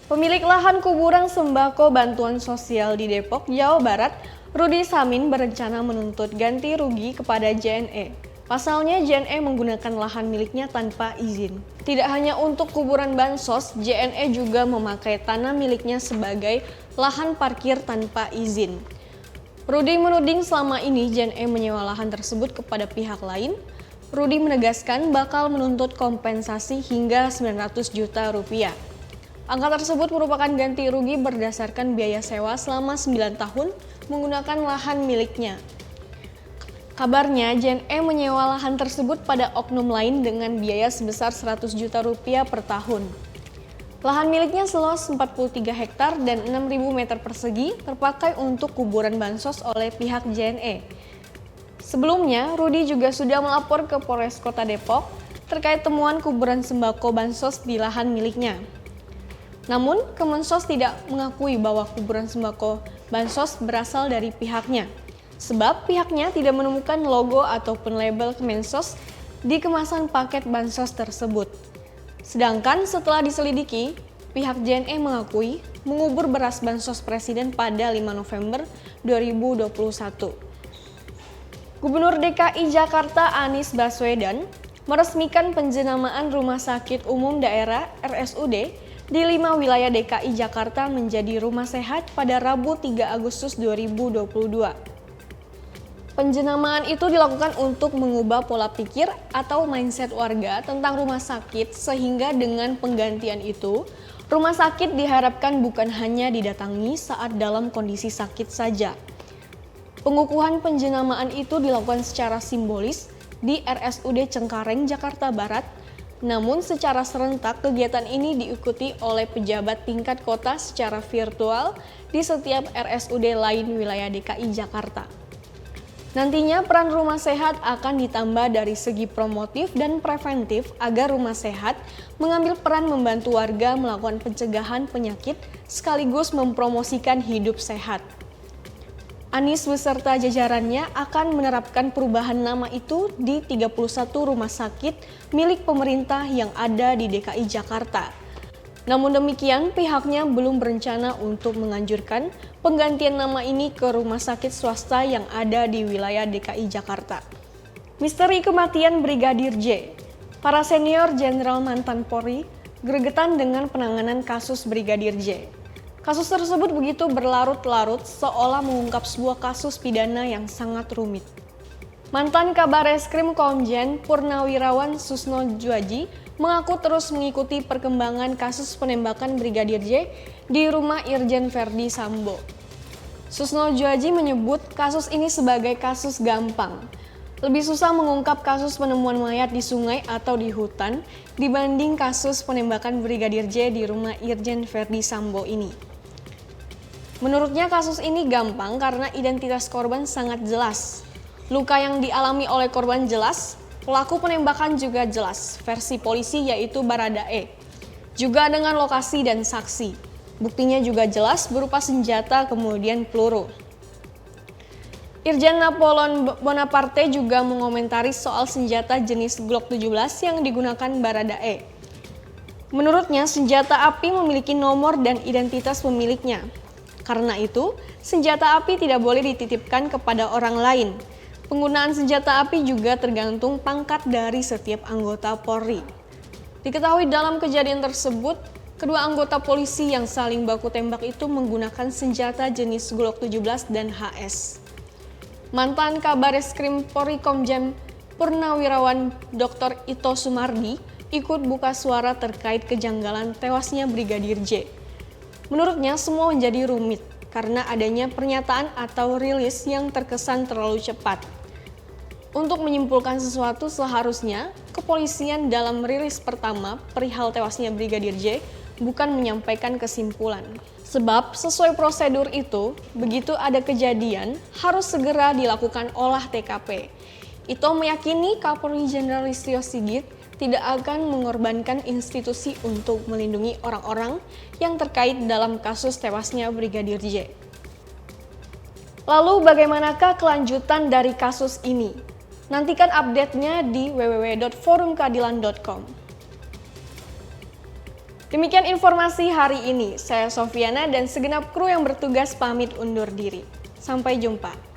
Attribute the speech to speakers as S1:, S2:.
S1: Pemilik lahan kuburan sembako bantuan sosial di Depok, Jawa Barat, Rudi Samin berencana menuntut ganti rugi kepada JNE. Pasalnya JNE menggunakan lahan miliknya tanpa izin. Tidak hanya untuk kuburan bansos, JNE juga memakai tanah miliknya sebagai lahan parkir tanpa izin. Rudi menuding selama ini JNE menyewa lahan tersebut kepada pihak lain. Rudi menegaskan bakal menuntut kompensasi hingga 900 juta rupiah. Angka tersebut merupakan ganti rugi berdasarkan biaya sewa selama 9 tahun menggunakan lahan miliknya. Kabarnya JNE menyewa lahan tersebut pada oknum lain dengan biaya sebesar 100 juta rupiah per tahun. Lahan miliknya seluas 43 hektar dan 6.000 meter persegi terpakai untuk kuburan bansos oleh pihak JNE. Sebelumnya, Rudi juga sudah melapor ke Polres Kota Depok terkait temuan kuburan sembako bansos di lahan miliknya. Namun, Kemensos tidak mengakui bahwa kuburan sembako bansos berasal dari pihaknya, sebab pihaknya tidak menemukan logo ataupun label Kemensos di kemasan paket bansos tersebut. Sedangkan setelah diselidiki, pihak JNE mengakui mengubur beras bansos Presiden pada 5 November 2021. Gubernur DKI Jakarta Anies Baswedan meresmikan penjenamaan Rumah Sakit Umum Daerah RSUD di 5 wilayah DKI Jakarta menjadi rumah sehat pada Rabu 3 Agustus 2022. Penjenamaan itu dilakukan untuk mengubah pola pikir atau mindset warga tentang rumah sakit sehingga dengan penggantian itu, rumah sakit diharapkan bukan hanya didatangi saat dalam kondisi sakit saja. Pengukuhan penjenamaan itu dilakukan secara simbolis di RSUD Cengkareng, Jakarta Barat. Namun secara serentak kegiatan ini diikuti oleh pejabat tingkat kota secara virtual di setiap RSUD lain wilayah DKI Jakarta. Nantinya peran rumah sehat akan ditambah dari segi promotif dan preventif agar rumah sehat mengambil peran membantu warga melakukan pencegahan penyakit sekaligus mempromosikan hidup sehat. Anies beserta jajarannya akan menerapkan perubahan nama itu di 31 rumah sakit milik pemerintah yang ada di DKI Jakarta. Namun demikian, pihaknya belum berencana untuk menganjurkan penggantian nama ini ke rumah sakit swasta yang ada di wilayah DKI Jakarta. Misteri kematian Brigadir J. Para senior jenderal mantan Polri gregetan dengan penanganan kasus Brigadir J. Kasus tersebut begitu berlarut-larut seolah mengungkap sebuah kasus pidana yang sangat rumit. Mantan Kabareskrim Komjen Purnawirawan Susno Djuaji mengaku terus mengikuti perkembangan kasus penembakan Brigadir J di rumah Irjen Verdi Sambo. Susno Djuaji menyebut kasus ini sebagai kasus gampang. Lebih susah mengungkap kasus penemuan mayat di sungai atau di hutan dibanding kasus penembakan Brigadir J di rumah Irjen Verdi Sambo ini. Menurutnya kasus ini gampang karena identitas korban sangat jelas. Luka yang dialami oleh korban jelas, pelaku penembakan juga jelas, versi polisi yaitu Baradae. Juga dengan lokasi dan saksi. Buktinya juga jelas berupa senjata kemudian peluru. Irjen Napoleon Bonaparte juga mengomentari soal senjata jenis Glock 17 yang digunakan Baradae. Menurutnya senjata api memiliki nomor dan identitas pemiliknya. Karena itu, senjata api tidak boleh dititipkan kepada orang lain. Penggunaan senjata api juga tergantung pangkat dari setiap anggota Polri. Diketahui dalam kejadian tersebut, kedua anggota polisi yang saling baku tembak itu menggunakan senjata jenis Glock 17 dan HS. Mantan Kabareskrim Polri Komjen Purnawirawan Dr. Ito Sumardi ikut buka suara terkait kejanggalan tewasnya Brigadir J. Menurutnya semua menjadi rumit karena adanya pernyataan atau rilis yang terkesan terlalu cepat. Untuk menyimpulkan sesuatu seharusnya kepolisian dalam rilis pertama perihal tewasnya Brigadir J bukan menyampaikan kesimpulan. Sebab sesuai prosedur itu, begitu ada kejadian harus segera dilakukan olah TKP. Ito meyakini Kapolri Jenderal Listio Sigit tidak akan mengorbankan institusi untuk melindungi orang-orang yang terkait dalam kasus tewasnya Brigadir J. Lalu bagaimanakah kelanjutan dari kasus ini? Nantikan update-nya di www.forumkeadilan.com. Demikian informasi hari ini. Saya Sofiana dan segenap kru yang bertugas pamit undur diri. Sampai jumpa.